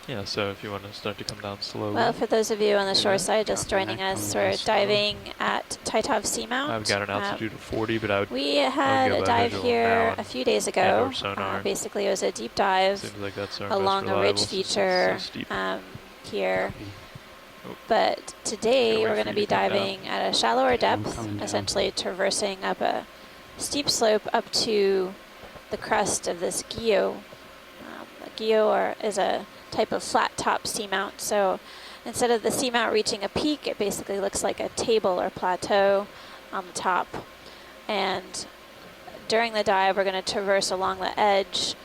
Yeah, so if you want to start to come down slowly. Well, for those of you on the shore side just joining us, we're diving at Taitov Seamount. I've got an altitude of 40, but I would. We had a dive here a few days ago. Basically, it was a deep dive like along a ridge feature here. But today we're going to be diving at a shallower depth, essentially traversing up a steep slope up to the crest of this guyot. The guyot is a type of flat top seamount. So instead of the seamount reaching a peak, it basically looks like a table or plateau on the top. And during the dive, we're going to traverse along the edge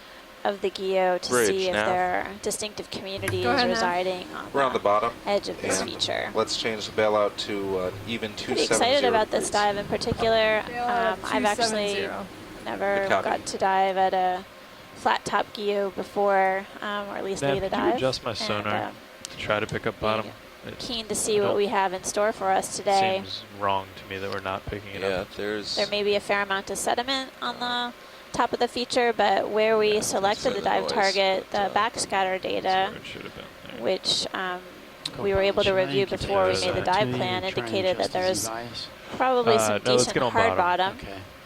of the guyot to see if there are distinctive communities residing on the bottom edge of this feature. Let's change the bailout to even 270. Pretty excited about this dive in particular. I've actually never got to dive at a flat top guyot before, or at least lead a dive. Adjust my sonar to try to pick up bottom. Keen to see what we have in store for us today. Seems wrong to me that we're not picking it up. There may be a fair amount of sediment on the top of the feature, but where we selected the dive target, the backscatter data, which we were able to review before we made the dive plan, indicated that there was probably some decent hard bottom.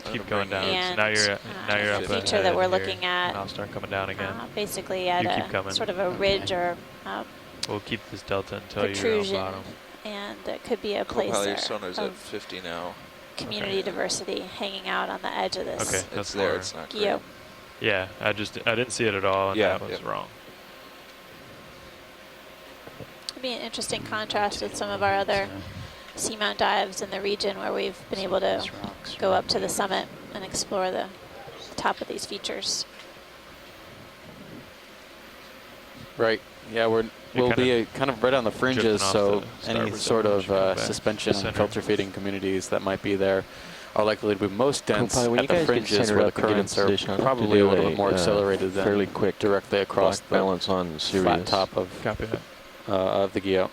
Keep going down. And now you're up the feature that we're looking at, and I'll start coming down again. Basically at a sort of a ridge or we'll keep this delta until protrusion, you're on bottom. And it could be a place of 50 now. Community diversity hanging out on the edge of this. Okay, that's there. It's not great. Yeah, I didn't see it at all, and that was wrong. It'd be an interesting contrast with some of our other seamount dives in the region where we've been able to go up to the summit and explore the top of these features. Right. Yeah, we'll be kind of right on the fringes, so any sort of suspension and filter feeding communities that might be there are likely to be most dense at the fringes where the currents are probably a little bit more accelerated than fairly quick directly across the balance on flat top of the guyot.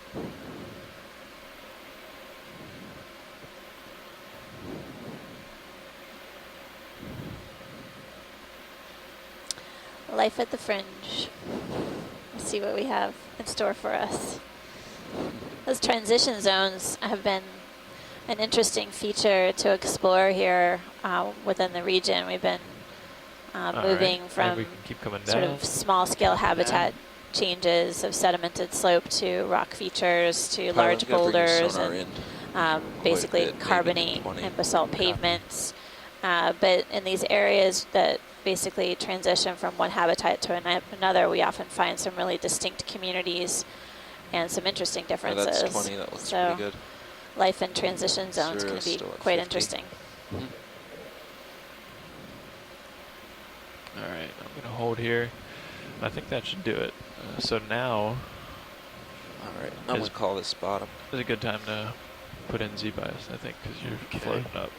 Life at the fringe. Let's see what we have in store for us. Those transition zones have been an interesting feature to explore here within the region. We've been moving from sort of small-scale habitat changes of sedimented slope to rock features to large boulders and basically carbonate and basalt pavements. But in these areas that basically transition from one habitat to another, we often find some really distinct communities and some interesting differences. That's 20, that looks so pretty good. Life in transition zones can be quite interesting. All right, I'm going to hold here. I think that should do it. So now, all right, I'm going to call this bottom. It's a good time to put in Z-bias, I think, because you're floating up.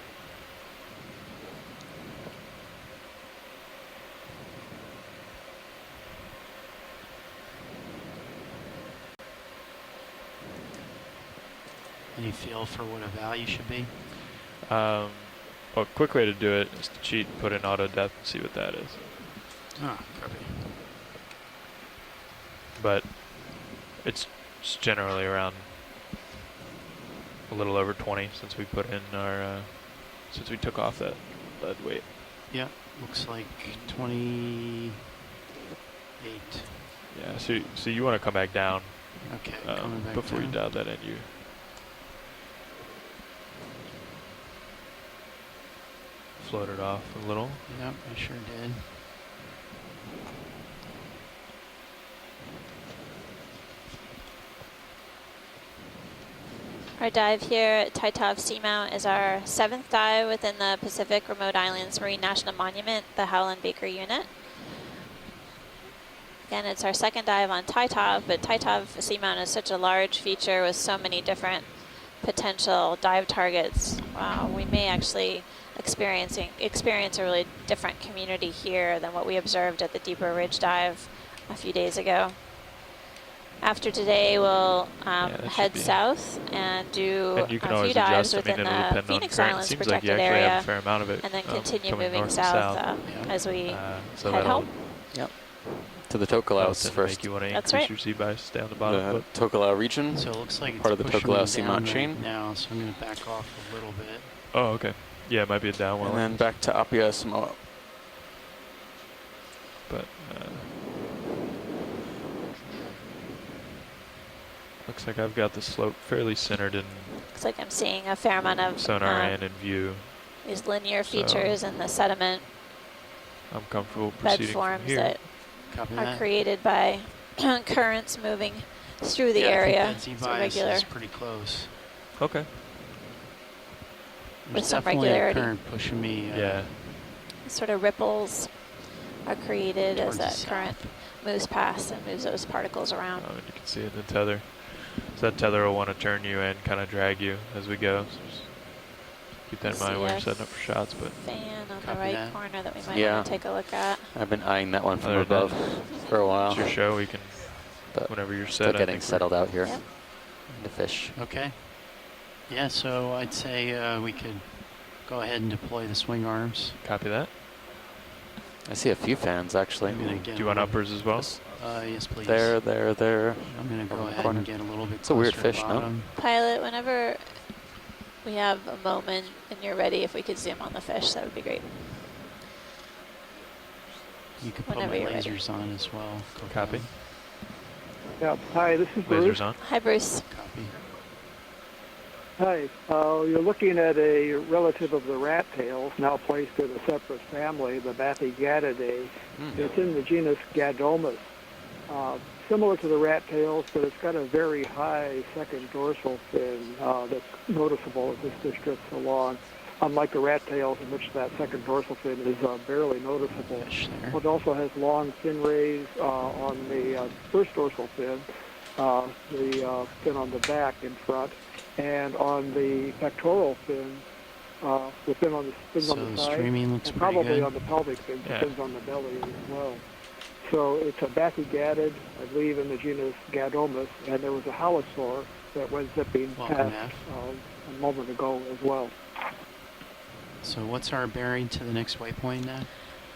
Any feel for what a value should be? Well, a quick way to do it is to cheat and put in auto depth and see what that is. Oh, copy. But it's generally around a little over 20 since we put in our, since we took off that lead weight. Yeah, looks like 28. Yeah, so you want to come back down. Okay, coming back before down. you dial that in, you floated off a little. Yep, I sure did. Our dive here at Taitov Seamount is our 7th dive within the Pacific Remote Islands Marine National Monument, the Howland Baker Unit. Again, it's our 2nd dive on Taitov, but Taitov Seamount is such a large feature with so many different potential dive targets. Wow, we may actually experience a really different community here than what we observed at the Deeper Ridge dive a few days ago. After today, we'll head south and do a few dives within the Phoenix Islands protected area, and then continue moving south as we head home. Yep. To the Tokelau first. Make you want to That's increase right. your sea bias down the bottom. The Tokelau region. So it looks like part it's of the pushing Tokelau me down Seamount right chain. now, so I'm going to back off a little bit. Oh, okay. Yeah, it might be a downwell. And then back to Apia Samoa. But looks like I've got the slope fairly centered in Looks like I'm seeing a fair amount of sonar and in view. these linear So features in the sediment I'm comfortable bed proceeding from forms here. that Copy are that. created by currents moving through the Yeah, area. I think that So Z-bias regular. is pretty close. Okay. With There's some definitely regularity. a current pushing me. Yeah. Sort of ripples are created as Towards that the current moves past and moves those particles around. And you can see it in the tether. So that tether will want to turn you and kind of drag you as we go. So just keep that in mind when you're setting up for shots. But Fan on the Copy right that. corner that we might Yeah. want to take a look at. I've been eyeing that one from Other than above for a while. it's your show. We can, But whenever you're still set, I getting think settled out here. Yep. The fish. Okay. Yeah, so I'd say we could go ahead and deploy the swing arms. Copy that. I see a few fans actually. I'm gonna get Do you want uppers as well? yes, please. There. I'm going to go on the ahead corner. and get a little bit It's a weird closer to fish, the no? bottom. Pilot, whenever we have a moment and you're ready, if we could zoom on the fish, that would be great. You could put Whenever my you're ready. lasers on as well. Go Copy. down. Yeah, hi, this is Bruce. Lasers on. Hi, Bruce. Copy. Hi, you're looking at a relative of the rat tails, now placed in a separate family, the Bathygattidae. It's in the genus Gadomus. Similar to the rat tails, but it's got a very high second dorsal fin that's noticeable as this fish drifts along, unlike the rat tails in which that second dorsal fin is barely noticeable. Fish there. It also has long fin rays on the first dorsal fin, the fin on the back in front, and on the pectoral fin, the fin on the fins So on the the side, streaming looks and pretty probably good. on the pelvic fins, Yeah. the fins on the belly as well. So it's a bathygattid, I believe, in the genus Gadomus, and there was a halosaur that went zipping Welcome, past Matt. a moment ago as well. So what's our bearing to the next waypoint now?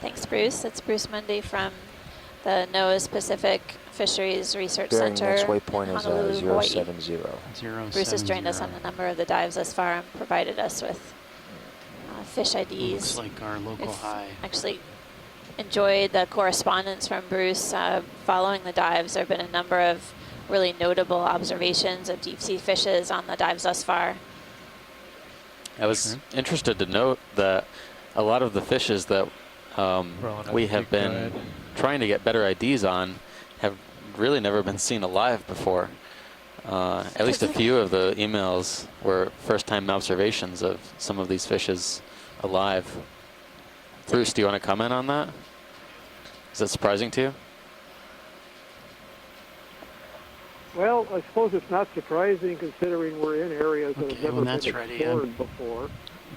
Thanks, Bruce. It's Bruce Mundy from the NOAA's Pacific Fisheries Research Bearing Center next in waypoint is Honolulu, Hawaii. 070. 070. Bruce has joined us on a number of the dives thus far and provided us with fish IDs. Looks like our local We've high. actually enjoyed the correspondence from Bruce following the dives. There have been a number of really notable observations of deep sea fishes on the dives thus far. I was interested to note that a lot of the fishes that we have been trying to get better IDs on have really never been seen alive before. At least a few of the emails were first-time observations of some of these fishes alive. Bruce, do you want to comment on that? Is that surprising to you? Well, I suppose it's not surprising considering we're in areas that have Okay, never when been that's ready, explored before.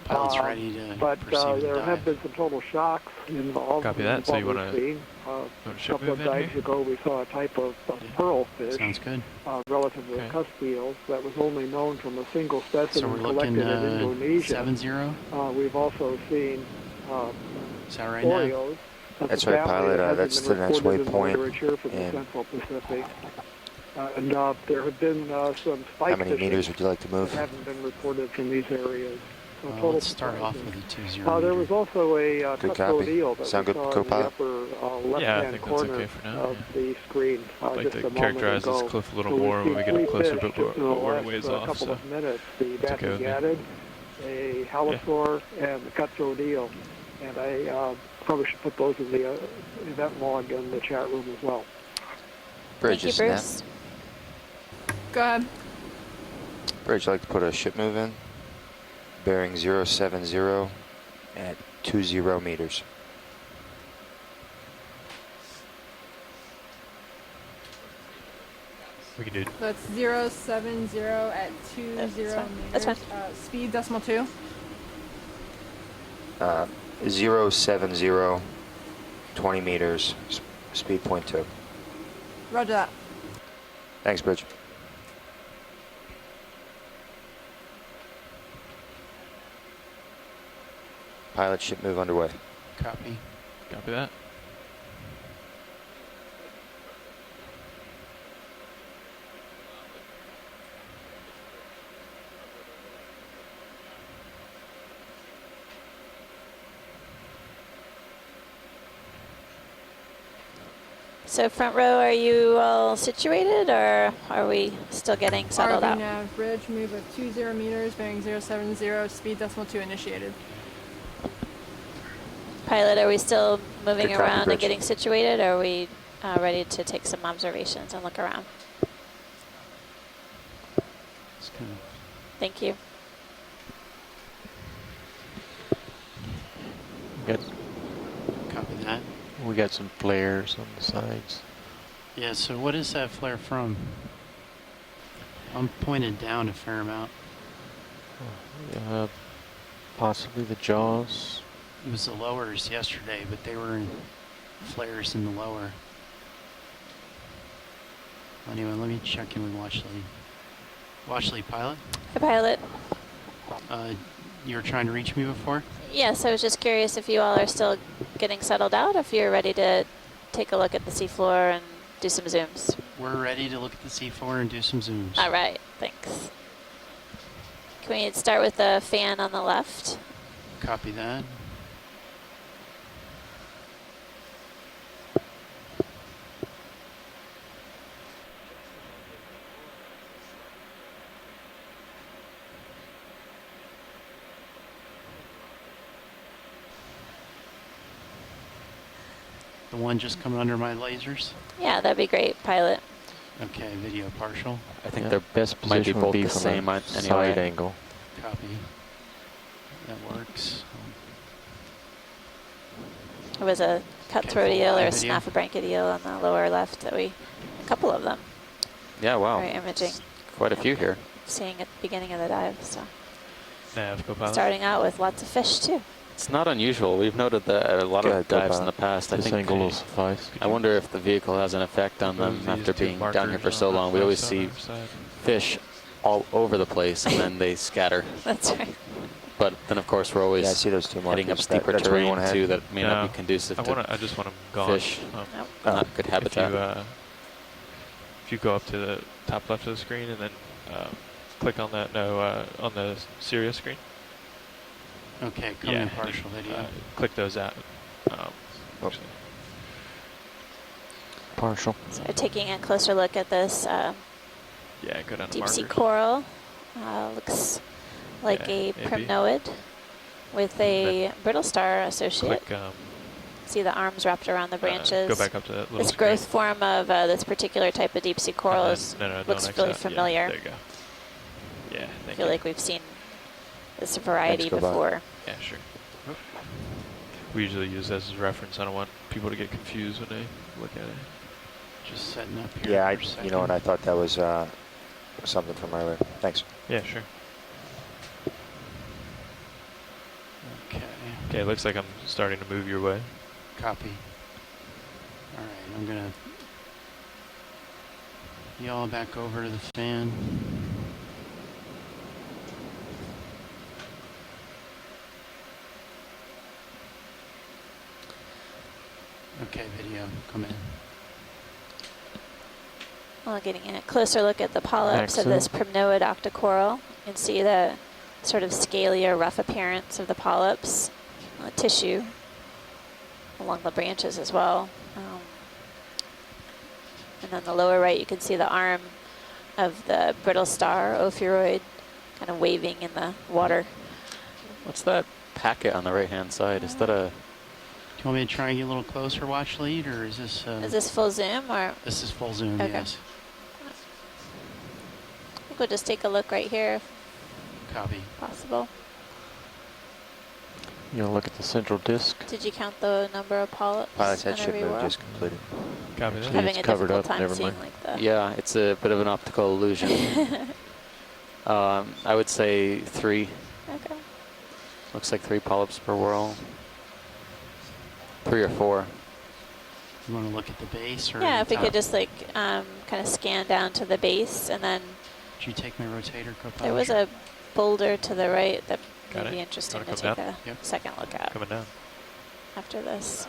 Pilot's ready to But proceed with the there have been dive. some total shocks involved. Copy that. So you want wanna- to a ship couple of move in dives here? ago, we saw a type of pearl fish Sounds good. relative to Okay. cuspials that was only known from a single So we're specimen looking collected in Indonesia. 70. We've also seen Is that right now? Oreos. That's right, pilot. That's the next waypoint, For the and- Central Pacific. And there have been some spike How many fishing meters would you like to that move? haven't been reported from these areas. So total Let's start off surprises. with a 20 There was meter. also a Good cutthroat copy. eel that Sound we good, saw in the co-pilot? upper Yeah, I left-hand think that's corner okay for now. of Yeah. the screen I'd like just to a moment characterize ago. this cliff a little So we've more when seen we get three up closer, fish but just in the we're a last, ways off. couple So of minutes, the it's okay with me. Bathygattid, a halosaur, and the cutthroat eel. And I probably should put those in the event log in the chat room as well. Bridge, Thank you, Bruce. Go ahead. Bridge, I'd like to put a ship move in. Bearing 070 at 20 meters. we can do So it's 070 at 20 That's meters. fine. That's fine. Speed decimal 2. 070, 20 meters, speed 0.2. Roger that. Thanks, Bridge. Pilot ship move underway. Copy. copy that. So front row, are you all situated, or are we still getting settled ROV out? nav, bridge move of 20 meters, bearing 070, speed decimal 2 initiated. Pilot, are we still moving Good copy, around and bridge. getting situated, or are we ready to take some observations and look around? It's kind of Thank you. copy that. We got some flares on the sides. Yeah, so what is that flare from? I'm pointed down a fair amount. Possibly the jaws. It was the lowers yesterday, but they were in flares in the lower. Anyway, let me check in with Watchley. Watchley, pilot? Hi, pilot. You were trying to reach me before? Yes, I was just curious if you all are still getting settled out, if you're ready to take a look at the seafloor and do some zooms. We're ready to look at the seafloor and do some zooms. All right, thanks. Can we start with the fan on the left? Copy that. The one just coming under my lasers? Yeah, that'd be great, pilot. Okay, video partial. I think Yeah. their Best might be position both would be the from same a anyway. side angle. Copy. That works. There was a cutthroat full eel or a live video. snaffle eel on the lower left that a couple of them, Yeah, wow. very imaging, Quite a few here. seeing at the beginning of the dive. So Nav, co-pilot. starting out with lots of fish too. It's not unusual. We've noted that at a lot Go of ahead, go dives in pilot. the past. I This think angle will suffice. I wonder if the vehicle has an effect on them These after two being down here markers for so on the long. We always left see side. fish all over the place and then they scatter. That's right. But then, of course, we're always Yeah, I see those two markers. heading up steeper That's where you terrain wanna head. too that may not No, be conducive to I just want them gone. fish. Nope. not good If habitat. you go up to the top left of the screen and then click on that on the Sirius screen. Okay, coming partial video. Click those out. Oh. Partial. So taking a closer look at this Yeah, go down to deep sea markers. coral. Looks like Yeah, a maybe. primnoid with a brittle star associate. Click. See the arms wrapped around the branches. Go back up to that little This screen. growth form of this particular type of deep sea coral And then- no, looks don't really X out. familiar. Yeah, there you go. Yeah, I thank feel you. like we've seen this variety go by. before. Yeah, sure. We usually use this as reference. I don't want people to get confused when they look at it. Just setting up here. Yeah, for a second. you know what? I thought that was something from earlier. Thanks. Yeah, sure. Okay, Okay, it looks like I'm starting to move your way. copy. All right, I'm gonna yaw back over to the fan. Okay, video, come in. Well, getting a closer look at the polyps of this primnoid octocoral, you can see the sort of scaly or rough appearance of the polyps, tissue along the branches as well. And on the lower right, you can see the arm of the brittle star, ophiuroid, kind of waving in the water. What's that packet on the right-hand side? Is that a... Do you want me to try and get a little closer, watch lead, or is this? Is this full zoom or? This is full zoom, Okay. yes. I think we'll just take a look right here if Copy. possible. You know, look at the central disc. Did you count the number of polyps? Pilot's head in ship every move row? just completed. Copy that. Actually, Having it's a covered difficult up, time never seeing mind. like the. Yeah, it's a bit of an optical illusion. I would say 3. Okay. Looks like 3 polyps per whirl. 3 or 4. You want to look at the base, or? Yeah, if we top? could just like kind of scan down to the base, and then Did you take my rotator, co-pilot? there was a boulder to the right that Got would be it. interesting to Wanna take come a Yep. second look at Coming down. after this.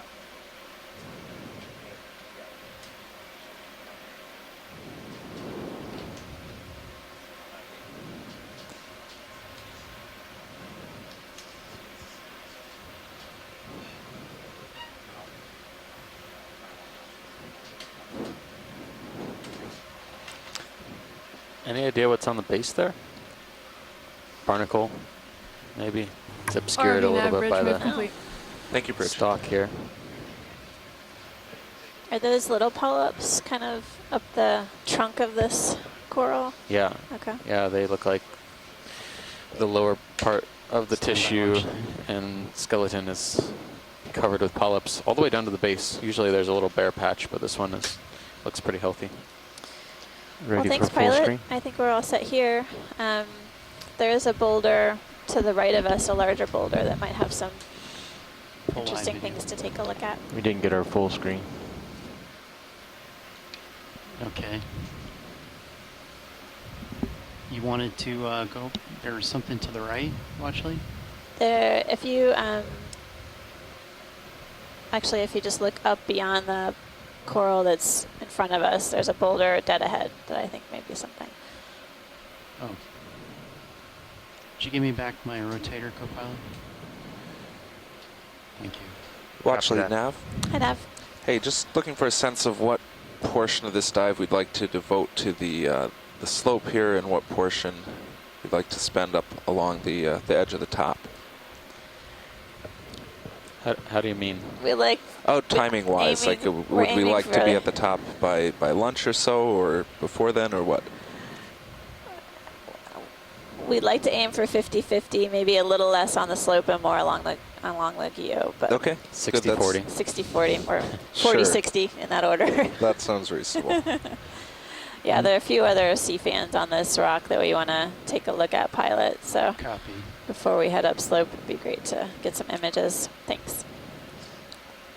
Any idea what's on the base there? Barnacle, maybe. It's obscured a ROV little nav bit by bridge move the complete. Thank you, Bridge. stalk here. Are those little polyps kind of up the trunk of this coral? Yeah. Okay. Yeah, they look like the lower part of the Stand by tissue launch time. and skeleton is covered with polyps all the way down to the base. Usually there's a little bare patch, but this one looks pretty healthy. Ready Well, thanks, for full pilot. screen? I think we're all set here. There is a boulder to the right of us, a larger boulder that might have some Full live interesting video. things to take a look at. We didn't get our full screen. Okay. You wanted to go, there's something to the right, Watchley? There, if you actually, if you just look up beyond the coral that's in front of us, there's a boulder dead ahead that I think may be something. Oh. Could you give me back my rotator, co-pilot? Thank you. Watchley, that. Nav. Hi, Nav. Hey, just looking for a sense of what portion of this dive we'd like to devote to the slope here, and what portion we'd like to spend up along the edge of the top. How do you mean? We like. Oh, timing-wise, like we're would we aiming like to for be at the top by lunch or so, or before then, or what? We'd like to aim for 50-50, maybe a little less on the slope and more along the geo, but Okay. 60-40. 60-40 or Sure. 40-60 in that order. That sounds reasonable. Yeah, there are a few other sea fans on this rock that we want to take a look at, pilot. So Copy. before we head up slope, it'd be great to get some images. Thanks.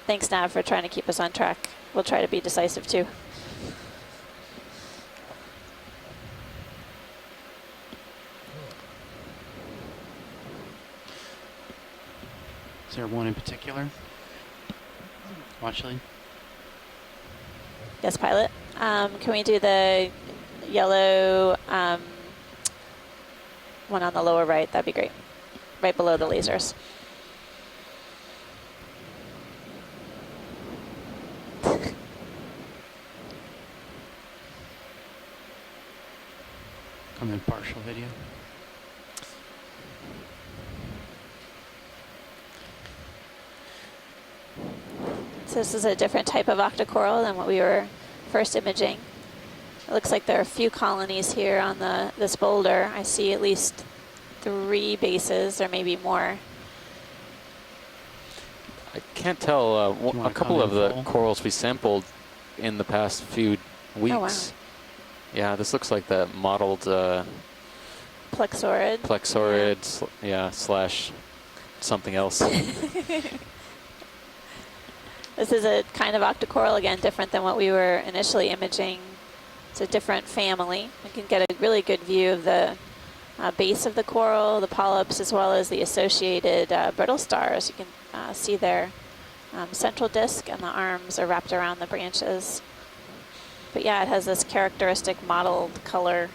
Thanks, Nav, for trying to keep us on track. We'll try to be decisive too. Is there one in particular? Watchley? Yes, pilot. Can we do the yellow one on the lower right? That'd be great. Right below the lasers. I'm in partial video. So this is a different type of octocoral than what we were first imaging. It looks like there are a few colonies here on this boulder. I see at least 3 bases, or maybe more. I can't tell. A couple of the full? corals we sampled in the past few weeks. Oh, wow. Yeah, this looks like the modeled Plexaurid. plexaurid, slash something else. This is a kind of octocoral, again, different than what we were initially imaging. It's a different family. You can get a really good view of the base of the coral, the polyps, as well as the associated brittle stars. You can see their central disc, and the arms are wrapped around the branches. But yeah, it has this characteristic mottled color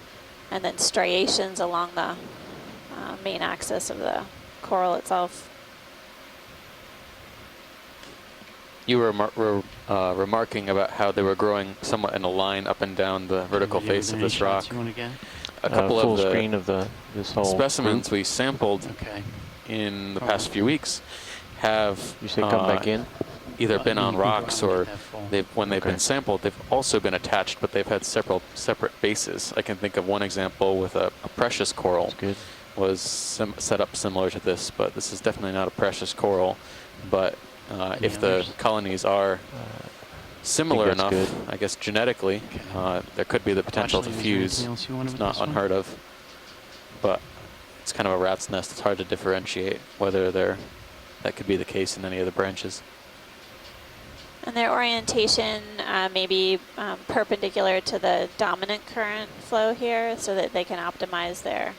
and then striations along the main axis of the coral itself. You were remarking about how they were growing somewhat in a line up and down the vertical Video face of with any this shots rock. You want to get? A couple full of the screen of this whole specimens group. we sampled Okay. in the past few weeks have You say come back in? either been on rocks or when they've Okay. been sampled, they've also been attached, but they've had several separate bases. I can think of one example with a precious coral. That's good. Was set up similar to this, but this is definitely not a precious coral. But if the others? colonies are similar that's enough, good. I guess genetically, there could be the potential to Watchley, is there fuse. anything else you wanted It's with not this one? unheard of, but it's kind of a rat's nest. It's hard to differentiate whether that could be the case in any of the branches. And their orientation may be perpendicular to the dominant current flow here, so that they can optimize their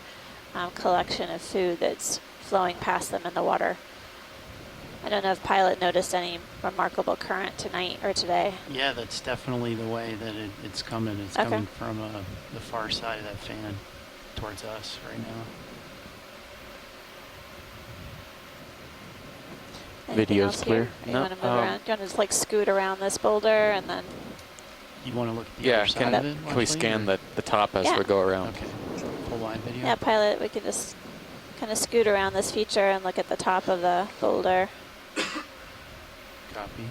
collection of food that's flowing past them in the water. I don't know if pilot noticed any remarkable current tonight or today. Yeah, that's definitely the way that it's coming. It's Okay. coming from the far side of that fan towards us right now. Anything Video's else clear? here? You No, want to move around? Do you want to just like scoot around this boulder and then? you want to look at the other side of it? Can we scan the top as we go around? Okay. Full wide video? Yeah, pilot, we can just kind of scoot around this feature and look at the top of the boulder. Copy.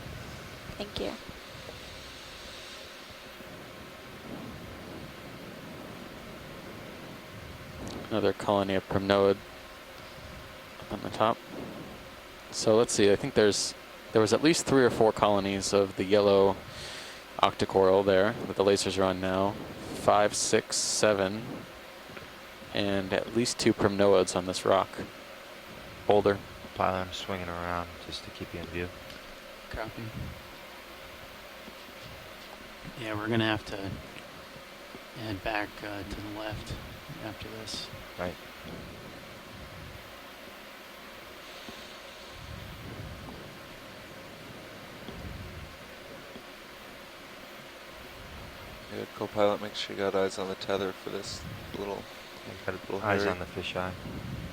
Thank you. Another colony of primnode up on the top. So let's see, I think there was at least 3 or 4 colonies of the yellow octocoral there that the lasers are on now. 5, 6, 7, and at least 2 primnoids on this rock boulder. Pilot, I'm swinging around just to keep you in view. Copy. Yeah, we're gonna have to head back to the left after this. Right. Yeah, co-pilot, make sure you got eyes on the tether for this little Eyes hairy. on the fisheye.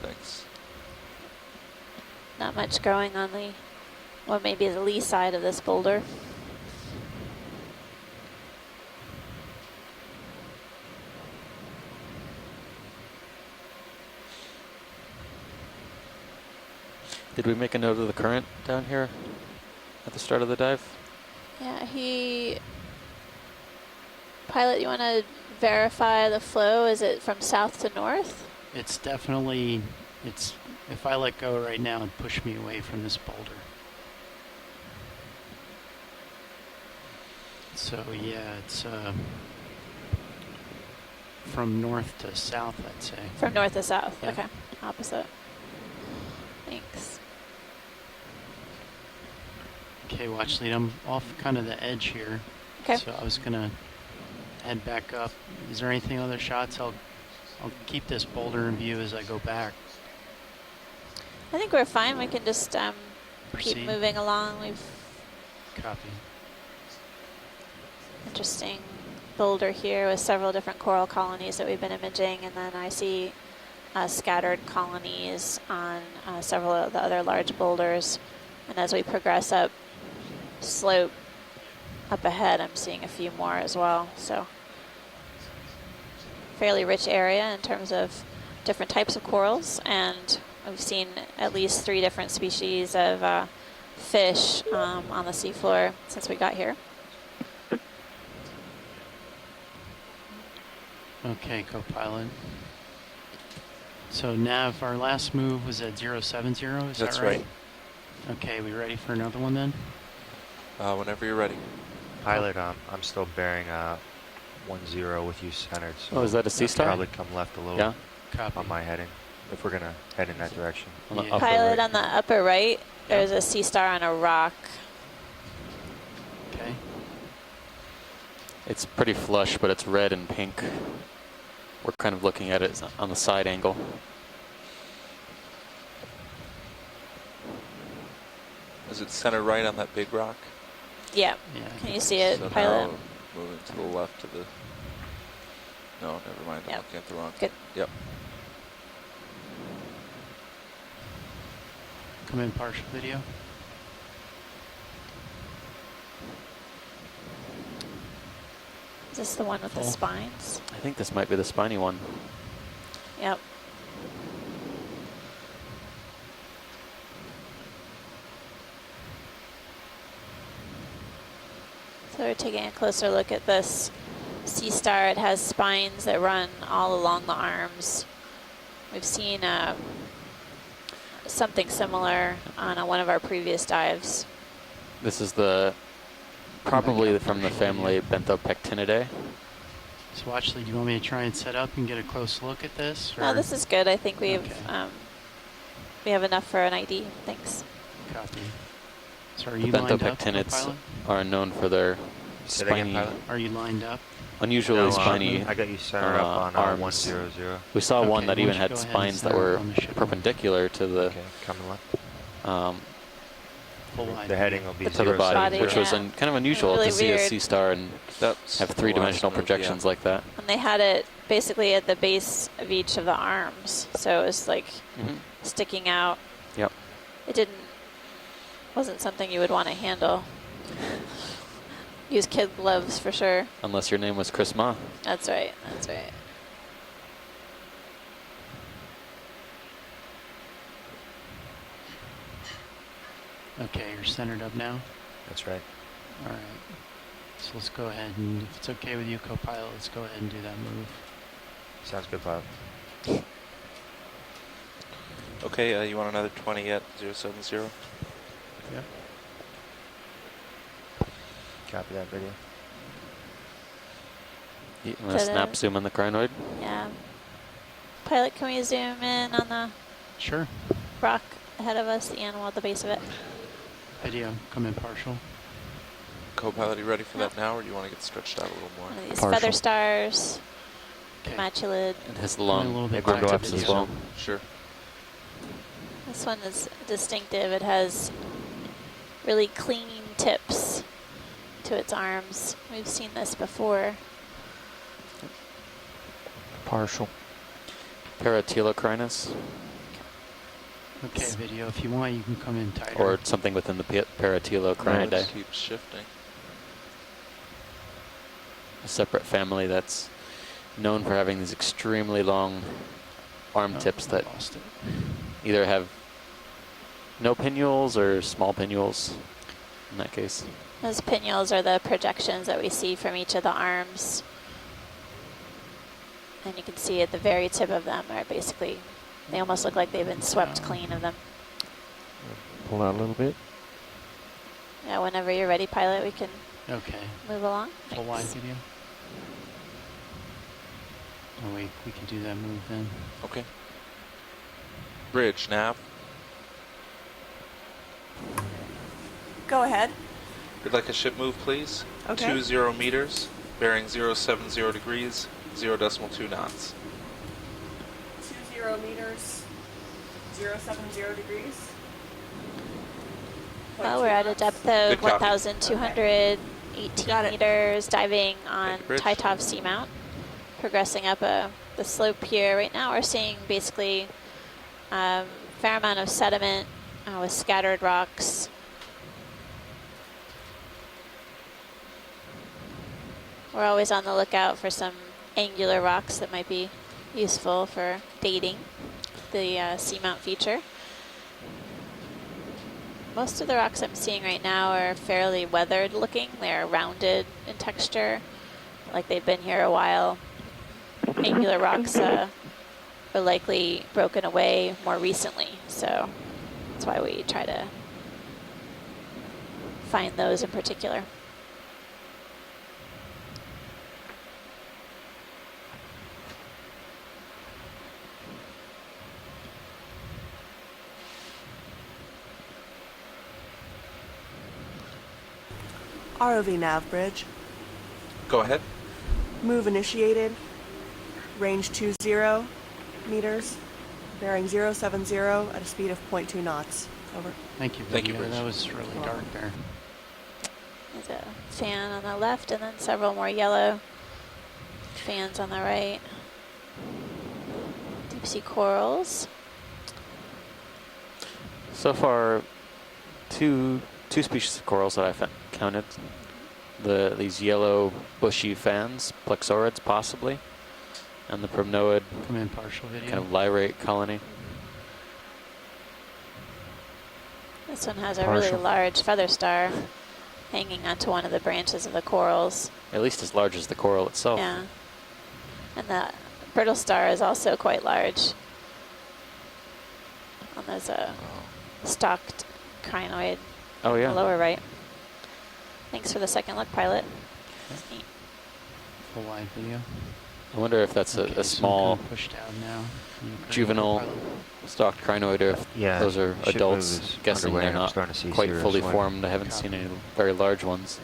Thanks. Not much growing on the, what may be the lee side of this boulder. Did we make a note of the current down here at the start of the dive? Yeah, pilot, you want to verify the flow? Is it from south to north? It's definitely, if I let go right now, it'd push me away from this boulder. So yeah, it's from north to south, I'd say. From north to south, Yeah. okay, opposite. Thanks. Okay, watch lead. I'm off kind of the edge here. Okay. So I was gonna head back up. Is there anything other shots? I'll keep this boulder in view as I go back. I think we're fine. We can just keep Proceed. moving along. We've Copy. interesting boulder here with several different coral colonies that we've been imaging, and then I see scattered colonies on several of the other large boulders. And as we progress up slope up ahead, I'm seeing a few more as well. So fairly rich area in terms of different types of corals, and we've seen at least 3 different species of fish on the seafloor since we got here. Okay, co-pilot. So Nav, our last move was at 070, is That's that right? right. Okay, we ready for another one then? Whenever you're ready. Pilot, I'm still bearing 10 with you centered. So Is that a sea star? Probably come left a little Yeah. Copy. on my heading if we're gonna head in that direction. On the Yeah. upper Pilot right. on the upper right, there's a sea star on a rock. Okay. It's pretty flush, but it's red and pink. We're kind of looking at it on the side angle. Is it center right on that big rock? Yeah. Yeah. Can you see it, So pilot? now moving to the left of the... No, never mind. I'm Yep. looking at the wrong... Good. Yep. Come in partial video. Is this the one with the Full. spines? I think this might be the spiny one. Yep. So we're taking a closer look at this sea star. It has spines that run all along the arms. We've seen something similar on one of our previous dives. This is probably from the family Benthopectinidae. So watch lead, do you want me to try and set up and get a close look at this? No, this is good. I think we've Okay. we have enough for an ID. Thanks. Copy. So are The you lined up, Benthopectinids co-pilot? are known for their Say that again, spiny, pilot? Are you lined up? unusually No, spiny. I got you centered up on arms. 100. We saw one Okay, that why even don't you had go ahead and spines that center were up on the ship? perpendicular to the Okay, coming left. Full wide. The heading will be to the body, 070. which was yeah. kind of unusual Really to see a weird. sea star and That's have the three-dimensional last move, projections yeah. like that. And they had it basically at the base of each of the arms, so it was like sticking out. Yep. It wasn't something you would want to handle. use kid gloves for sure. Unless your name was Chris Ma. That's right. That's right. Okay, you're centered up now? That's right. All right. So let's go ahead and, if it's okay with you, co-pilot, let's go ahead and do that move. Sounds good, pilot. Okay, you want another 20 at 070? Yep. Copy that video. You want to snap zoom on the crinoid? Yeah. Pilot, can we zoom in on the Sure. rock ahead of us, the animal at the base of it? Video, come in partial. Co-pilot, are you ready for that now, or do you want to get stretched out a little more? One of these Partial. feather stars, Okay. Immaculate. It has the A long little bit equal back to gaps as video. well. Sure. This one is distinctive. It has really clean tips to its arms. We've seen this before. Partial. Paratilocrinus, Okay, video, if you want, you can come in tighter. or something within the paratilocrinidae. It keeps shifting. A separate family that's known for having these extremely long arm tips that Lost it. either have no pinnules or small pinnules in that case. Those pinnules are the projections that we see from each of the arms. And you can see at the very tip of them are basically, they almost look like they've been swept clean of them. Pull out a little bit. Yeah, whenever you're ready, pilot, we can Okay, move along. full wide Thanks. video. Oh wait, we can do that move then. Okay. Bridge, nav. Go ahead. We'd like a ship move, please. Okay. 20 meters, bearing 070 degrees, 0.2 knots. 20 meters, 070 degrees. Well, we're at a depth Good of copy. 1,218 Got it. meters, diving on Thank you, Bridge. Tytov Seamount. Progressing up the slope here. Right now we're seeing basically fair amount of sediment with scattered rocks. We're always on the lookout for some angular rocks that might be useful for dating the seamount feature. Most of the rocks I'm seeing right now are fairly weathered looking. They're rounded in texture, like they've been here a while. Angular rocks are likely broken away more recently, so that's why we try to find those in particular. ROV nav bridge. Go ahead. Move initiated. Range 20 meters. Bearing 070 at a speed of 0.2 knots. Over. Thank you, Thank you, video. Bridge. That was really dark there. There's a fan on the left and then several more yellow fans on the right. Deep sea corals. So far, two species of corals that I've counted. These yellow bushy fans, plexaurids possibly, and the primnoid Come in partial video. kind of lyrate colony. This one has a really Partial. large feather star hanging onto one of the branches of the corals. At least as large as the coral itself. Yeah. And the brittle star is also quite large. And there's a stalked crinoid Oh in yeah. the lower right. Thanks for the second look, pilot. That's neat. Full wide video. I wonder if that's Okay, a so I'm small kinda pushed out now. You okay, juvenile co-pilot? stalked crinoid, or if Yeah, those are ship adults. move is Guessing underway. they're I'm not starting to see quite serious fully swim. formed. I haven't seen any very large ones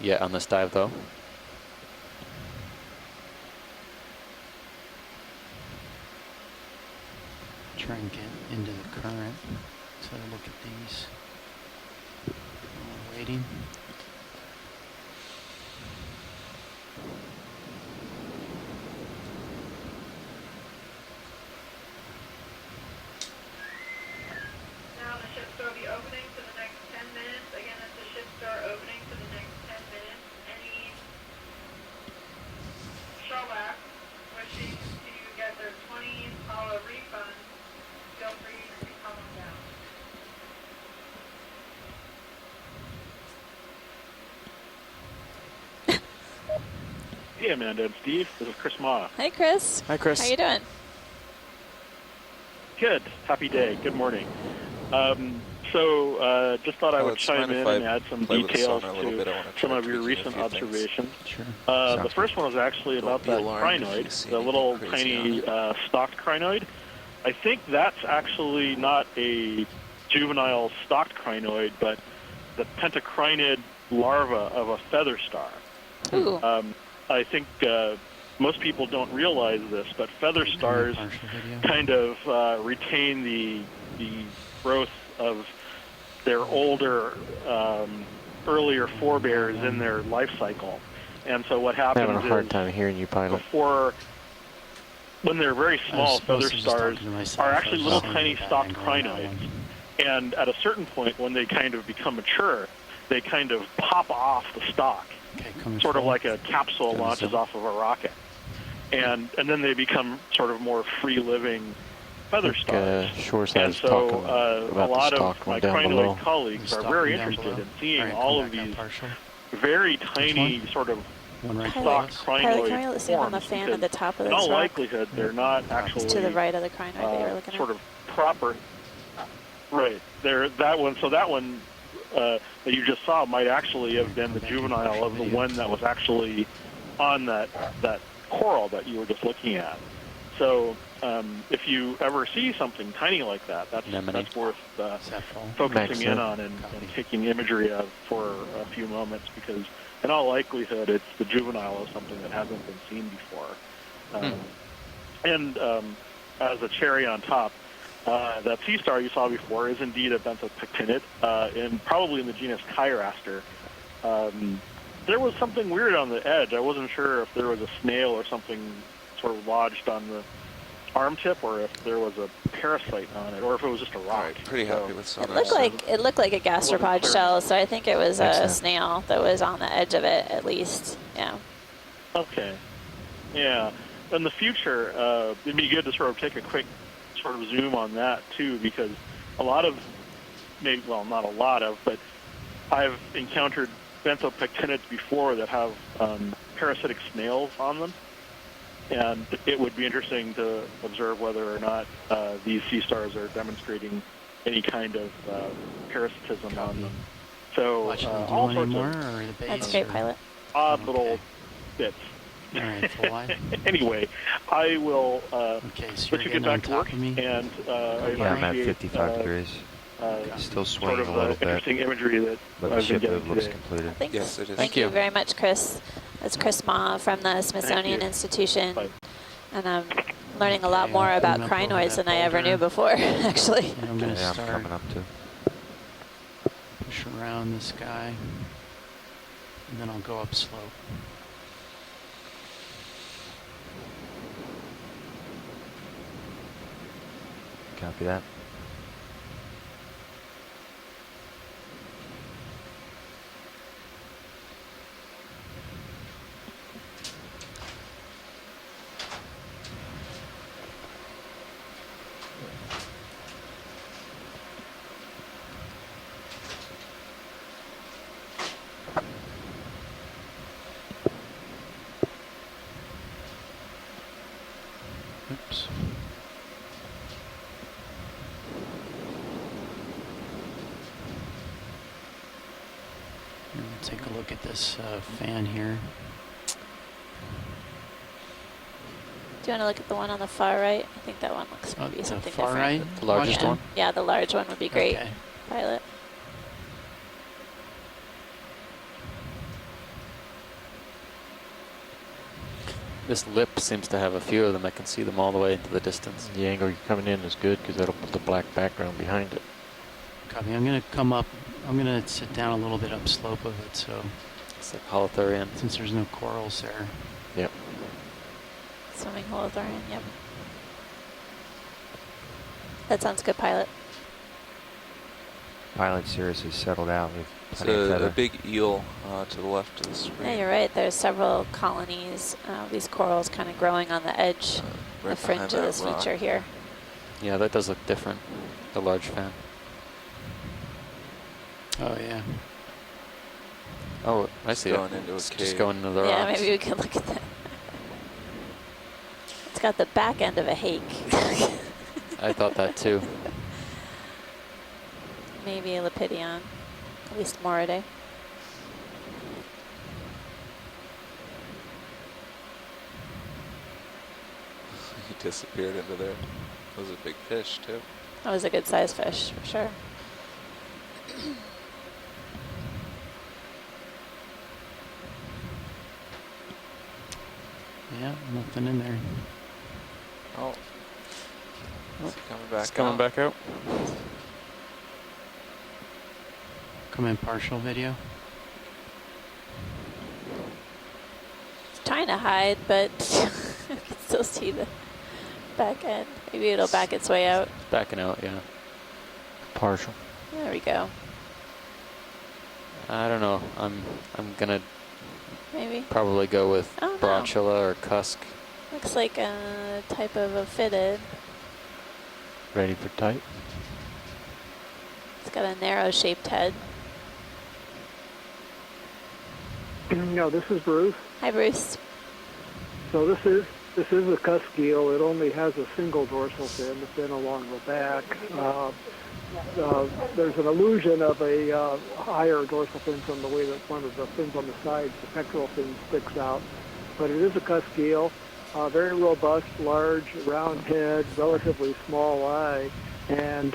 yet on this dive, though. Try and get into the current. So look at these. We're waiting. Now the ship store will be opening for the next 10 minutes. Again, that's the ship store opening Hey, Amanda and Steve. This is Chris Ma. Hi, Chris. Hi, Chris. How you doing? Good. Happy day. Good morning. Just thought I would chime in and add some details to some of your recent observations. Sure. The first one was actually about that crinoid, the little tiny stalked crinoid. I think that's actually not a juvenile stalked crinoid, but the pentacrinid larva of a feather star. Ooh. I think most people don't realize this, but feather stars kind of retain the growth of their older, earlier forebears in their life cycle. And so what happens having a hard time hearing you, pilot. When they're very small, feather stars are actually little tiny stalked crinoids. And at a certain point, when they kind of become mature, they kind of pop off the stalk, sort of like a capsule launches off of a rocket. And then they become sort of more free-living feather stars. And so a lot of my crinoid colleagues are very interested in seeing all of these very tiny sort of stalked crinoid can we listen on the fan at the top of the in all stalk? likelihood, they're not actually to the right of the crinoid that you're looking sort at. of proper. Right. That one that you just saw might actually have been the juvenile of the one that was actually on that coral that you were just looking at. So if you ever see something tiny like that, that's worth focusing in on and taking imagery of for a few moments, because in all likelihood it's the juvenile of something that hasn't been seen before. And as a cherry on top, that sea star you saw before is indeed a benthopectinid, and probably in the genus Chiroaster. There was something weird on the edge. I wasn't sure if there was a snail or something sort of lodged on the arm tip, or if there was a parasite on it, or if it was just a rock. Pretty happy with some. It looked like a gastropod shell, so I think it was a snail that was on the edge of it, at least. Yeah. Okay. Yeah. In the future, it'd be good to sort of take a quick sort of zoom on that too, because a lot of, not a lot of, but I've encountered benthopectinids before that have parasitic snails on them, and it would be interesting to observe whether or not these sea stars are demonstrating any kind of parasitism on them. So all sorts of That's great, pilot. Odd little bits. All right, full wide. Anyway, I will so let you get back to work, and I I'm at appreciate 55 degrees. Still swinging sort of a little bit. Interesting imagery that But the I've been ship getting looks today. completed. Thanks. Yes, it is. Thank you very much, Chris. That's Chris Ma from the Smithsonian Institution. Bye. And I'm learning a lot more about crinoids than I ever knew before, actually. And I'm going to I'm start coming up to. push around this guy, and then I'll go up slope. Copy that. Oops. Take a look at this fan here. Do you want to look at the one on the far right? I think that one looks maybe something far different. right? The largest one? Yeah, the large one would be great, Okay. pilot. This lip seems to have a few of them. I can see them all the way into the distance. The angle you're coming in is good because that'll put the black background behind it. Copy. I'm going to come up. I'm going to sit down a little bit upslope of it, so It's like holothurian. since there's no corals there. Yep. Swimming holothurian, yep. That sounds good, pilot. Pilot Cirrus is settled out with It's plenty of feather. a big eel to the left of the screen. Yeah, you're right. There's several colonies, these corals kind of growing on the edge, right the fringe behind of that this rock. feature here. Yeah, that does look different. The large fan. Oh, yeah. Oh, I see it. Going into a It's cave. just going into the Yeah, rocks. maybe we can look at that. got the back end of a hake. I thought that too. Maybe a Lepidion, at least Moridae. He disappeared into there. That was a big fish too. That was a good sized fish, for sure. Yeah, nothing in there. Oh. Is he coming back It's coming back out. Come in partial video. It's trying to hide, but you can still see the back end. Maybe it'll back its way out. It's backing out, yeah. Partial. There we go. I don't know. I'm gonna Maybe. probably go with Oh, no. Bracula or Cusk. Looks like a type of a fitted. Ready for tight. It's got a narrow shaped head. No, this is Bruce. Hi, Bruce. So this is a cusk eel. It only has a single dorsal fin, the fin along the back. There's an illusion of a higher dorsal fin from the way that one of the fins on the sides, the pectoral fin, sticks out. But it is a cusk eel. Very robust, large, round head, relatively small eye, and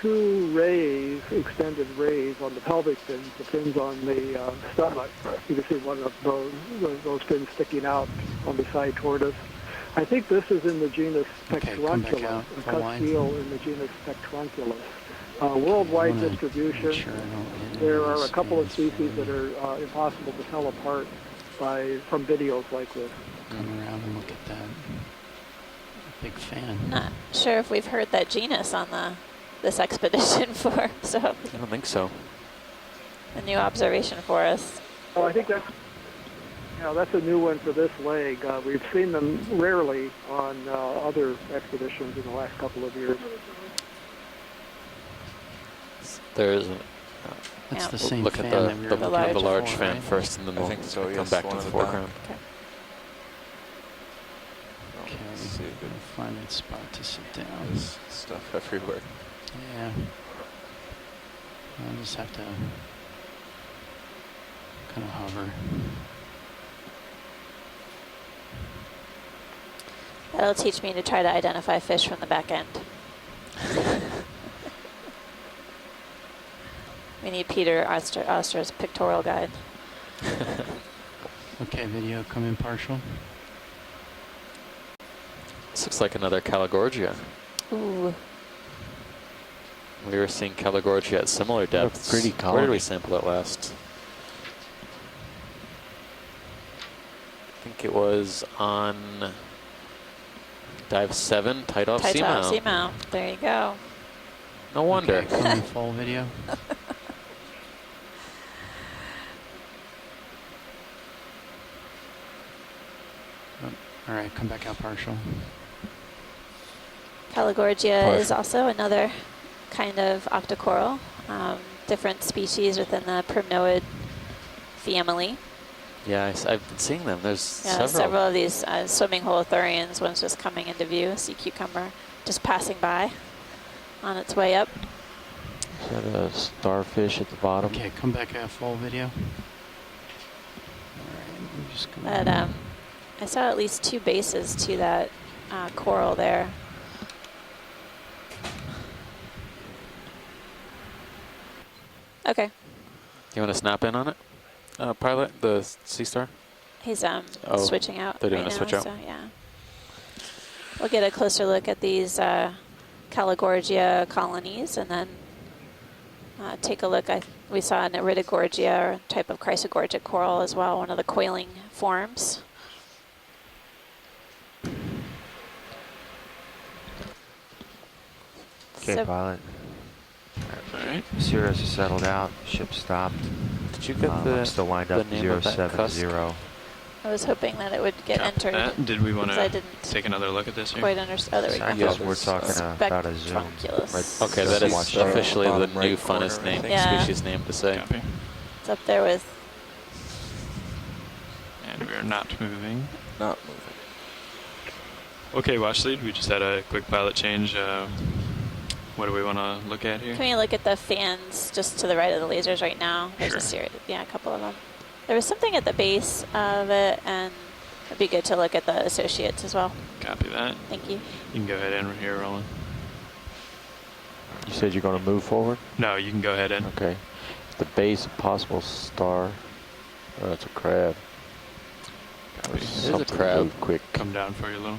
two rays, extended rays on the pelvic fins, the fins on the stomach. You can see one of those fins sticking out on the side toward us. I think this is in the genus Pectorunculus, a cusk eel in the genus Pectorunculus. Worldwide distribution, there are a couple of species that are impossible to tell apart from videos like this. Come around and look at that. Big fan. Not sure if we've heard that genus on this expedition before, so. I don't think so. A new observation for us. Oh, I think that's a new one for this leg. We've seen them rarely on other expeditions in the last couple of years. There is That's the same look fan at that we were the looking at large before, fan right? first, and then we'll think so, come yes, back one to in the the back. foreground. Okay. Okay, Let's see if gonna find a spot to sit down. there's stuff everywhere. Yeah. I'll just have to kind of hover. That'll teach me to try to identify fish from the back end. We need Peter Oster's pictorial guide. Okay, video, come in partial. This looks like another Caligorgia. Ooh. We were seeing Caligorgia at similar depths. Pretty Where colony. did we sample it last? I think it was on dive 7, tight off Tight top seamount. seamount. There you go. No wonder. Okay, come in full video. All right, come back out partial. Caligorgia is also another kind of octocoral, different species within the primnoid family. Yeah, I've been seeing them. There's Yeah, several. several of these swimming holothurians. One's just coming into view. Sea cucumber just passing by on its way up. Is that a starfish at the bottom? Okay, come back out full video. All right, I'm just But I saw at least 2 bases to that coral there. Okay. You want to snap in on it? Pilot, the Sea Star? He's Oh, switching out. they're doing right a switch now, out. So, yeah. We'll get a closer look at these Caligorgia colonies and then take a look. We saw an Iridogorgia, or type of Chrysogorgic coral as well, one of the coiling forms. Okay, So- pilot. Alright. Cirrus is settled out. Ship stopped. Did you get I'm still wind up the name of that 070. I was hoping that it would get entered. Did we want because I to didn't take another look at this here? quite understand. Oh, there we I go. guess we're talking about a zoom. Spectrunculus. Okay, that is Watch out. officially the Bottom new right funnest corner, I name, think. Yeah. species name to say. Copy. It's up there with And we are not moving. Not moving. Okay, watch lead. We just had a quick pilot change. What do we want to look at here? Can we look at the fans just to the right of the lasers right now? There's Sure. a series, yeah, a couple of them. There was something at the base of it, and it'd be good to look at the associates as well. Copy that. Thank you. You can go ahead in here, Roland. You said you're going to move forward? No, you can go ahead in. Okay. The base, possible star. Oh, that's a crab. Copy. It is a crab. Quick. Come down for you a little.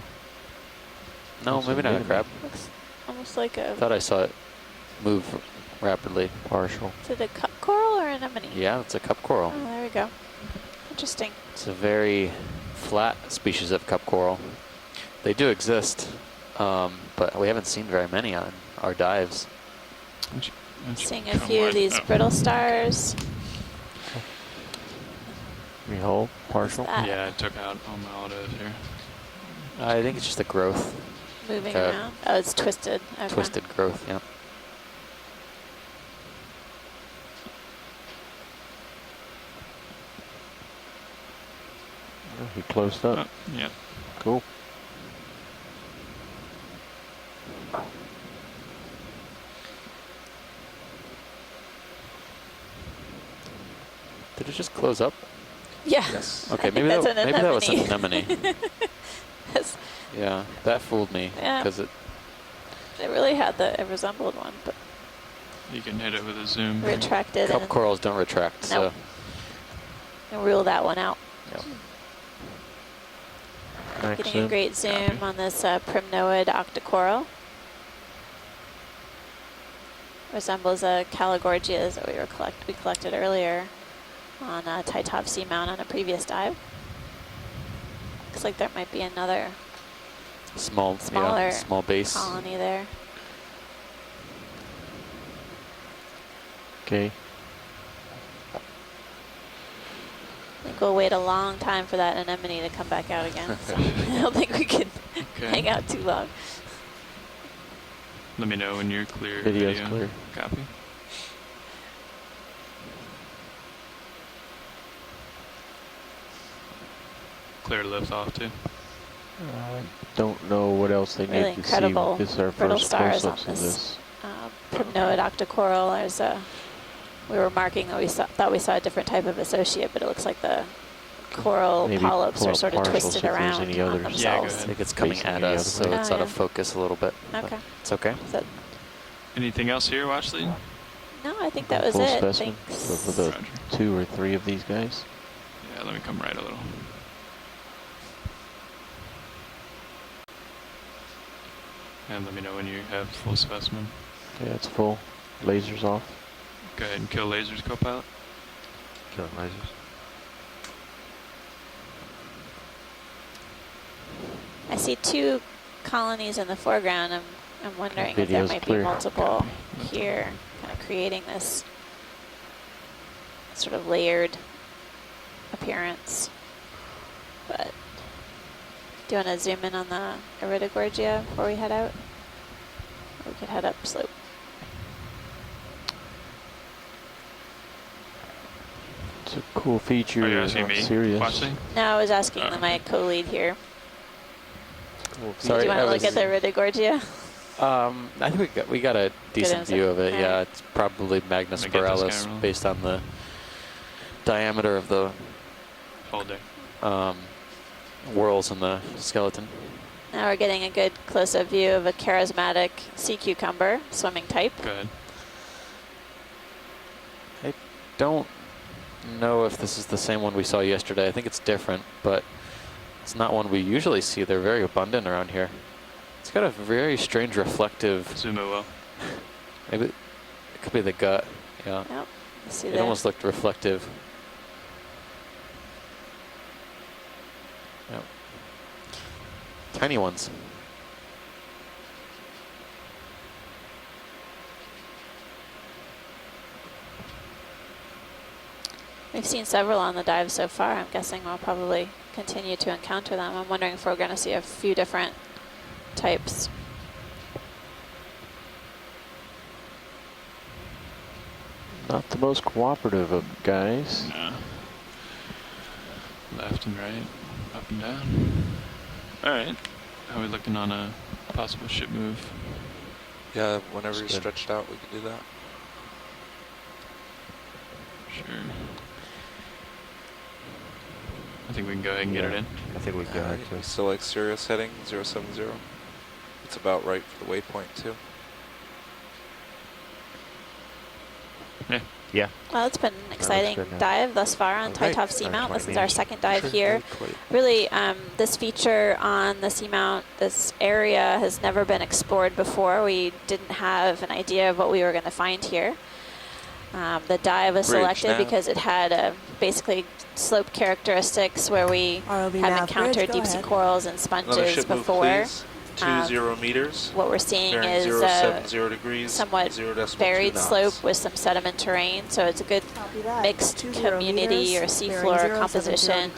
No, maybe not a crab. Looks almost like a. I thought I saw it move rapidly. Partial. Is it a cup coral or an anemone? Yeah, it's a cup coral. Oh, there we go. Interesting. It's a very flat species of cup coral. They do exist, but we haven't seen very many on our dives. Seeing a few of these brittle stars. We hold partial. Yeah, I took out all my autos here. I think it's just the growth. Moving around. Oh, it's twisted. Okay. Twisted growth, yeah. Oh, he closed up. Yeah. Cool. Did it just close up? Yeah. Yes. Okay, maybe that was an anemone. Yes. Yeah, that fooled me because it really had it resembled one, but you can hit it with a zoom. Retracted. Cup corals don't retract, nope. so. And rule that one out. Yep. Getting a great zoom on this primnoid octocoral. Resembles a Calagorgias that we collected earlier on a Titov seamount on a previous dive. Looks like there might be another smaller small base colony there. Okay. I think we'll wait a long time for that anemone to come back out again. So I don't think we can hang out too long. Let me know when you're clear. Video's clear. Copy. Clear lift off too. Don't know what else they Really need to incredible see. This is our brittle first stars on close-ups of this. Primnoid octocoral. There's we were marking that we thought we saw a different type of associate, but it looks like the coral Maybe polyps pull are up sort of partials twisted if there's around any on others. themselves. Yeah, go I ahead. think it's coming Facing at the us, so other way. it's out of focus a little bit. but Okay. It's okay. So, Anything else here, watch lead? no, I think that was Full it. specimen. Thanks. So for the 2 or 3 of these guys. Yeah, let me come right a little. And let me know when you have full specimen. Yeah, it's full. Lasers off. Go ahead and kill lasers, co-pilot. Killing lasers. I see 2 colonies in the foreground. I'm wondering if there Video's might clear. be multiple here, kind of creating this sort of layered appearance. But do you want to zoom in on the Iridogorgia before we head out? Or we could head up slope. It's a cool feature. Are you asking me? Serious. Watching? No, I was asking my co-lead here. Cool Sorry, do you want I to look at the Iridogorgia? I think we got a decent view of it. Yeah, it's probably Magnus borealis based on the diameter of the Folder. whorls in the skeleton. Now we're getting a good close-up view of a charismatic sea cucumber, swimming type. Go ahead. I don't know if this is the same one we saw yesterday. I think it's different, but it's not one we usually see. They're very abundant around here. It's got a very strange reflective. Zoom it well. Maybe it could be the gut. Yeah. Yep. You see It there. almost looked reflective. Yep. Tiny ones. We've seen several on the dive so far. I'm guessing we'll probably continue to encounter them. I'm wondering if we're going to see a few different types. Not the most cooperative of guys. No. Left and right, up and down. All right. How are we looking on a possible ship move? Yeah, whenever you're stretched out, we can do that. Sure. I think we can go ahead and get it in. I think we can go ahead too. Still like Sirius heading 070. It's about right for the waypoint too. Yeah. Yeah. Well, it's been an exciting dive thus far on Taitov Seamount. This is our second dive here. Sure. Really, this feature on the Seamount, this area has never been explored before. We didn't have an idea of what we were going to find here. The dive was selected because it had basically slope characteristics where we have encountered deep sea corals and sponges before. 20 meters. What we're seeing is 070 degrees, somewhat 0.2 varied knots. slope with some sediment terrain, so it's a good mixed community or seafloor composition.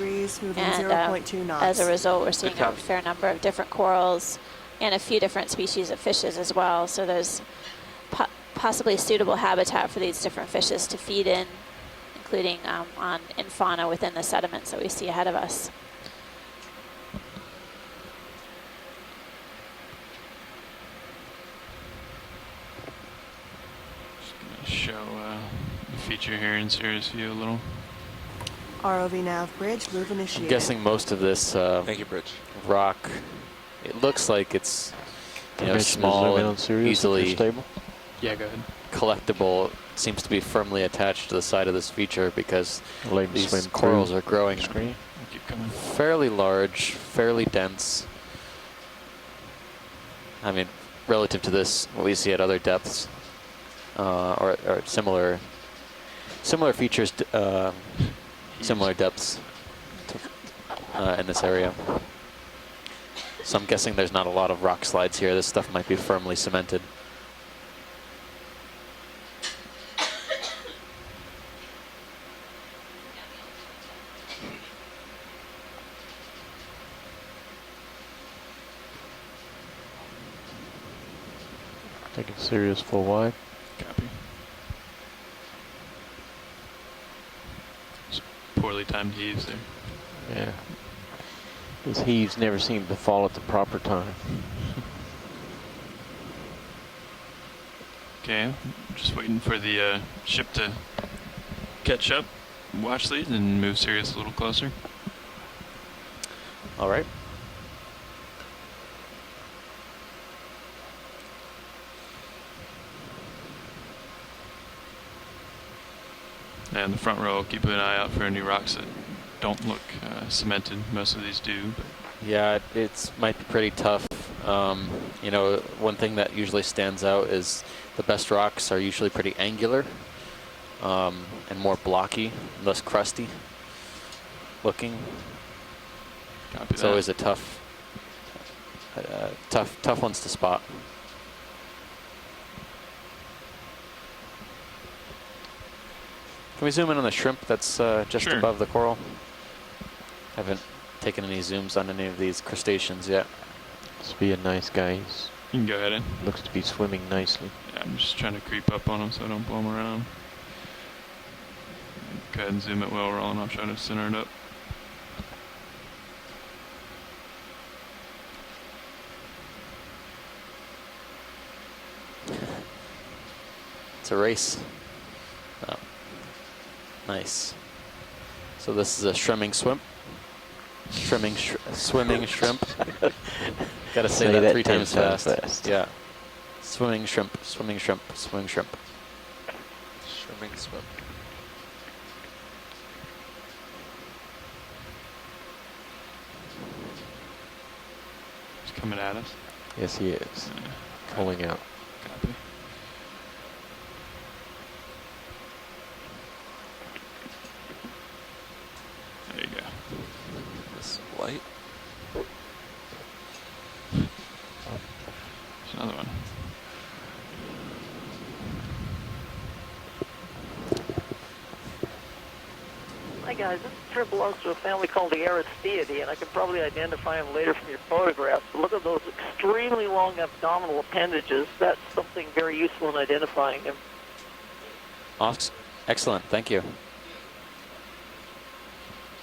And as a result, we're seeing a fair number of different corals and a few different species of fishes as well. So there's possibly suitable habitat for these different fishes to feed in, including in fauna within the sediments that we see ahead of us. Show the feature here in Sirius View a little. ROV nav bridge, move initiated. I'm guessing most of this Thank you, Bridge. rock, it looks like it's small and easily yeah, go ahead. collectible. It seems to be firmly attached to the side of this feature because these corals are growing fairly large, fairly dense. I mean, relative to this, what we see at other depths. Or similar features, similar depths in this area. So I'm guessing there's not a lot of rock slides here. This stuff might be firmly cemented. Taking Sirius full wide. Copy. Poorly timed heaves there. Yeah. Those heaves never seem to fall at the proper time. Okay, just waiting for the ship to catch up, watch these, and move Sirius a little closer. All right. And the front row, keep an eye out for any rocks that don't look cemented. Most of these do. But yeah, it might be pretty tough. You know, one thing that usually stands out is the best rocks are usually pretty angular and more blocky, less crusty looking. It's always a tough ones to spot. Can we zoom in on the shrimp that's just above the coral? Haven't taken any zooms on any of these crustaceans yet. Must be a nice guy. you can go ahead and. Looks to be swimming nicely. Yeah, I'm just trying to creep up on him so I don't blow him around. Go ahead and zoom it while we're rolling. I'll try to center it up. It's a race. Oh. Nice. So this is a swimming shrimp. Swimming shrimp. Gotta say that 3 times fast. Yeah. Swimming shrimp, swimming shrimp, swimming shrimp. Swimming shrimp. He's coming at us. Yes, he is. Calling out. Copy. There you go. This light. There's another one. Hi guys, this shrimp belongs to a family called the Aristiidae, and I could probably identify them later from your photographs. But look at those extremely long abdominal appendages. That's something very useful in identifying them. Excellent, thank you.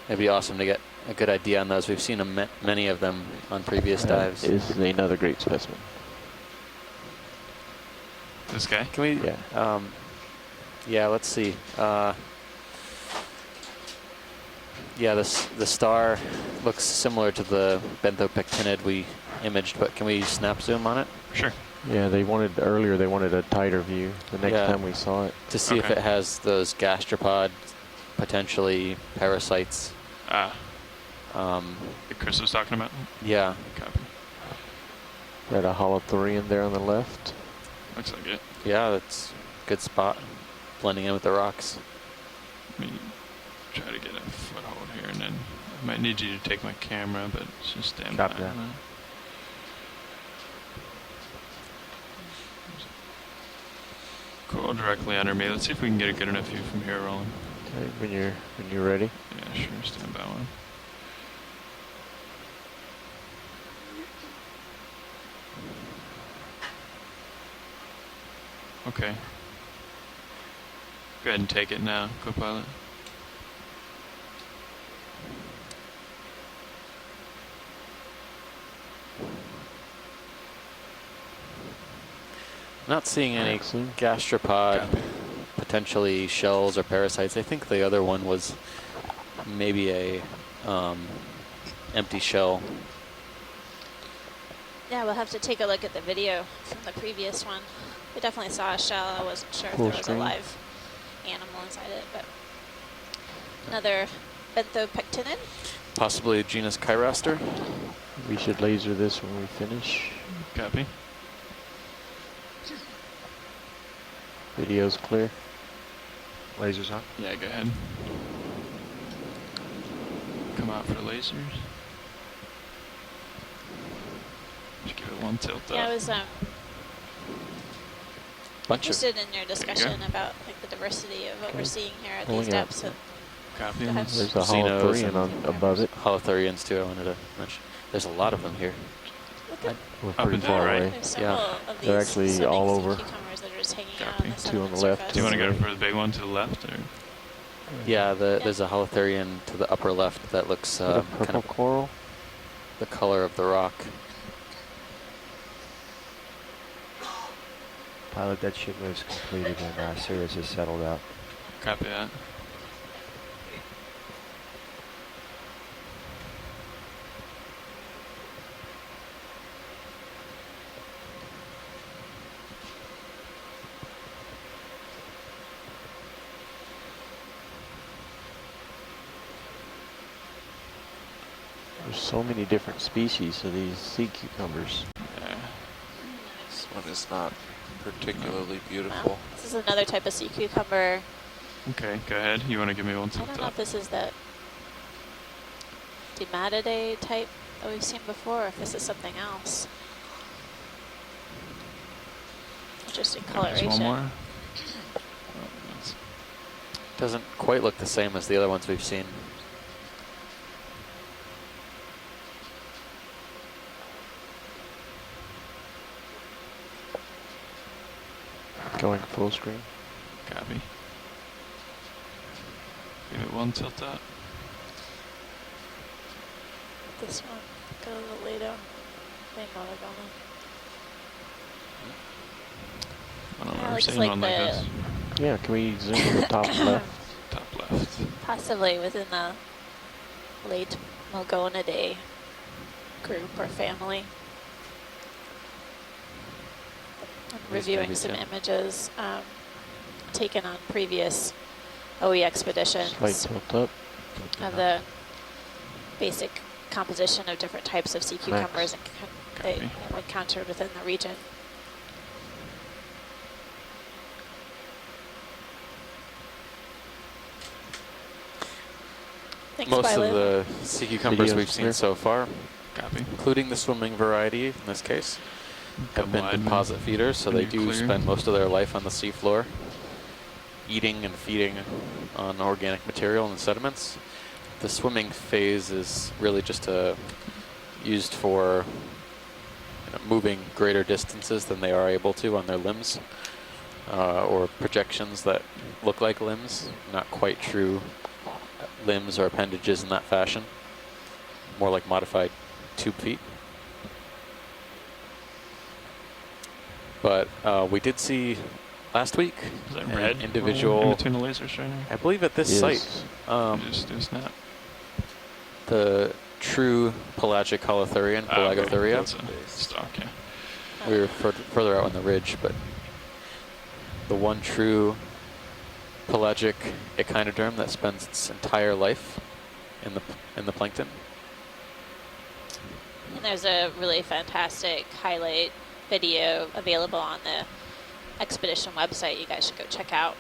It'd be awesome to get a good idea on those. We've seen many of them on previous dives. This is another great specimen. This guy? Can we? Yeah. Yeah. Let's see. Yeah, the star looks similar to the benthopectinid we imaged, but can we snap zoom on it? Sure. Yeah, they wanted a tighter view the next time we saw it. To see if it has those gastropod, potentially parasites. That Chris was talking about? Yeah. Copy. Got a holothurian there on the left. Looks like it. Yeah, that's a good spot. Blending in with the rocks. Let me try to get a foothold here, and then I might need you to take my camera, but just stand by. Cool, directly under me. Let's see if we can get a good enough view from here, Roland. Okay, when you're ready. Yeah, sure. Stand by one. Okay. Go ahead and take it now, co-pilot. Not seeing any gastropod, potentially shells or parasites. I think the other one was maybe a empty shell. Yeah, we'll have to take a look at the video from the previous one. We definitely saw a shell. I wasn't sure if there was a live animal inside it, but another benthopectinid. Possibly a genus Chiroster. We should laser this when we finish. Copy. Video's clear. Lasers on? Yeah, go ahead. Come out for lasers. Just give it one tilt up. Yeah, I was interested in your discussion about like the diversity of what we're seeing here at these depths. Copy. There's a holothurian on above it. Holothurians too, I wanted to mention. There's a lot of them here. We're pretty far away. Yeah. They're actually all over. Two on the left. Do you want to go for the big one to the left? Or? Yeah, there's a holothurian to the upper left that looks purple kind of coral. The color of the rock. Pilot, that ship move's completed and Sirius is settled out. Copy that. There's so many different species of these sea cucumbers. Yeah. This one is not particularly beautiful. This is another type of sea cucumber. Okay, go ahead. You want to give me one I tilt don't know up? if this is that Dematidae type that we've seen before, or if this is something else. Interesting coloration. One more. Doesn't quite look the same as the other ones we've seen. Going full screen. Copy. Give it one tilt up. This one, go a little later. I don't Yeah, remember looks seeing like one like this. Yeah, can we zoom to the top left? Top left. Possibly within the late Mogonidae group or family. I'm reviewing some images taken on previous OE expeditions Slight tilt up. of the basic composition of different types of sea cucumbers they encountered within the region. Thanks, Most Violet. of the sea cucumbers we've seen so far, including the swimming variety in this case, have been deposit feeders, so they do spend most of their life on the seafloor, eating and feeding on organic material and sediments. The swimming phase is really just used for moving greater distances than they are able to on their limbs, or projections that look like limbs, not quite true limbs or appendages in that fashion. more like modified tube feet. But we did see last week Is that an red individual in between the laser strainer? I believe at this site. Just do a snap. The true pelagic holothurian, Pelagothuria. That's a stock, yeah. We were further out on the ridge, but the one true pelagic echinoderm that spends its entire life in the plankton. And there's a really fantastic highlight video available on the expedition website you guys should go check out.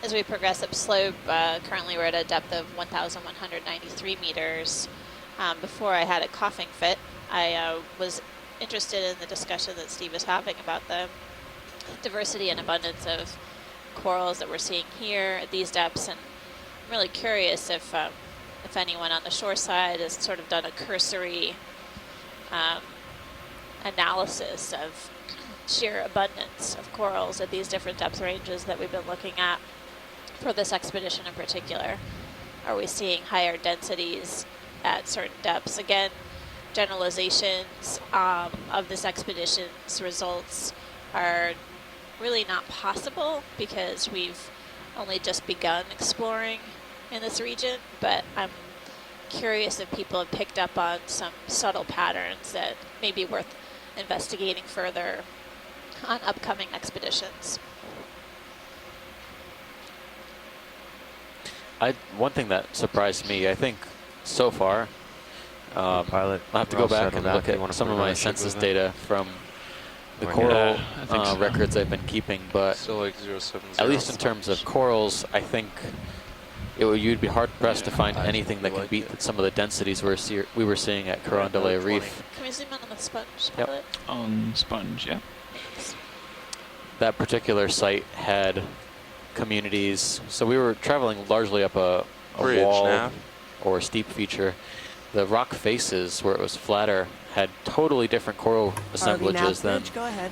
As we progress up slope, currently we're at a depth of 1,193 meters. Before I had a coughing fit, I was interested in the discussion that Steve was having about the diversity and abundance of corals that we're seeing here at these depths, and I'm really curious if anyone on the shore side has sort of done a cursory analysis of sheer abundance of corals at these different depth ranges that we've been looking at for this expedition in particular. Are we seeing higher densities at certain depths? Again, generalizations of this expedition's results are really not possible because we've only just begun exploring in this region, but I'm curious if people have picked up on some subtle patterns that may be worth investigating further on upcoming expeditions. One thing that surprised me, I think, so far, Pilot, I'll have to go back and look at some of my census data from the coral records I've been keeping, but Still like 070. at least in terms of corals, I think you'd be hard-pressed to find anything that can beat some of the densities we were seeing at Carondelet Reef. Can we zoom in on the sponge, Yep. pilot? On sponge, yeah. That particular site had communities, so we were traveling largely up a Bridge wall nav. or steep feature. The rock faces, where it was flatter, had totally different coral assemblages than Go ahead.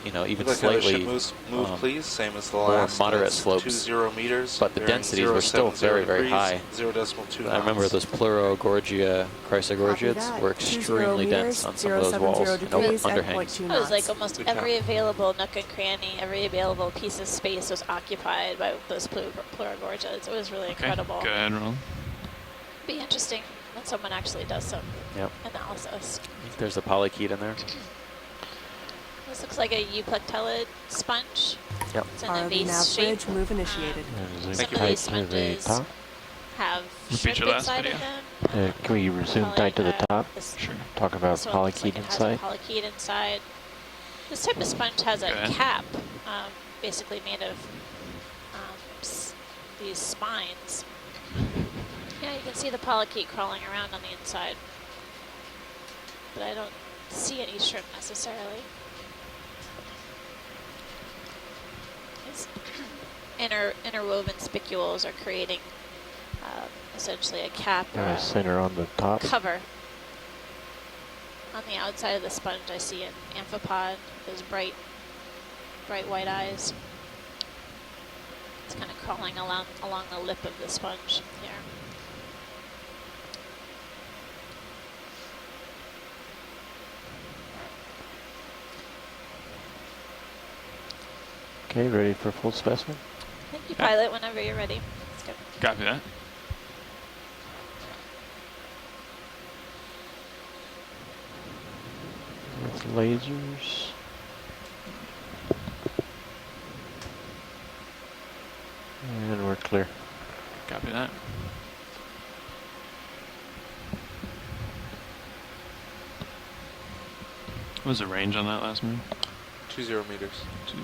even Like how the slightly ship move, please. Same as the more last. moderate That's slopes. 20 meters. But the bearing densities were still very, very 070 high. 0.2 I remember knots. those Pleurogorgia chrysogorgiids that. were 20 extremely dense meters, on some of those walls 070 and degrees at underhangs. 0.2 It was like knots. almost Good every count. available nook and cranny, every available piece of space was occupied by those Pleurogorgiids. It was really incredible. Go ahead, Ron. Be interesting when someone actually does some Yep. analysis. There's a polychaete in there. This looks like a euplectellid sponge. Yep. It's in a ROV vase nav shape. bridge, move initiated. Some Thank of you. these Tight to the sponges top. have Repeat shrimp your last inside video. of them. Can we resume tight to the top? Sure. Talk about This one looks polychaete like it has inside. a polychaete inside. This type of sponge has a Go ahead. cap, basically made of these spines. Yeah, you can see the polychaete crawling around on the inside, but I don't see any shrimp necessarily. These interwoven spicules are creating essentially a cap or a Center on the top. cover. On the outside of the sponge, I see an amphipod, those bright white eyes. It's kind of crawling along the lip of the sponge here. Okay, ready for full specimen? Thank you, pilot, whenever you're ready. Let's go. Copy that. With lasers. And we're clear. Copy that. What was the range on that last move? 20 meters. 20.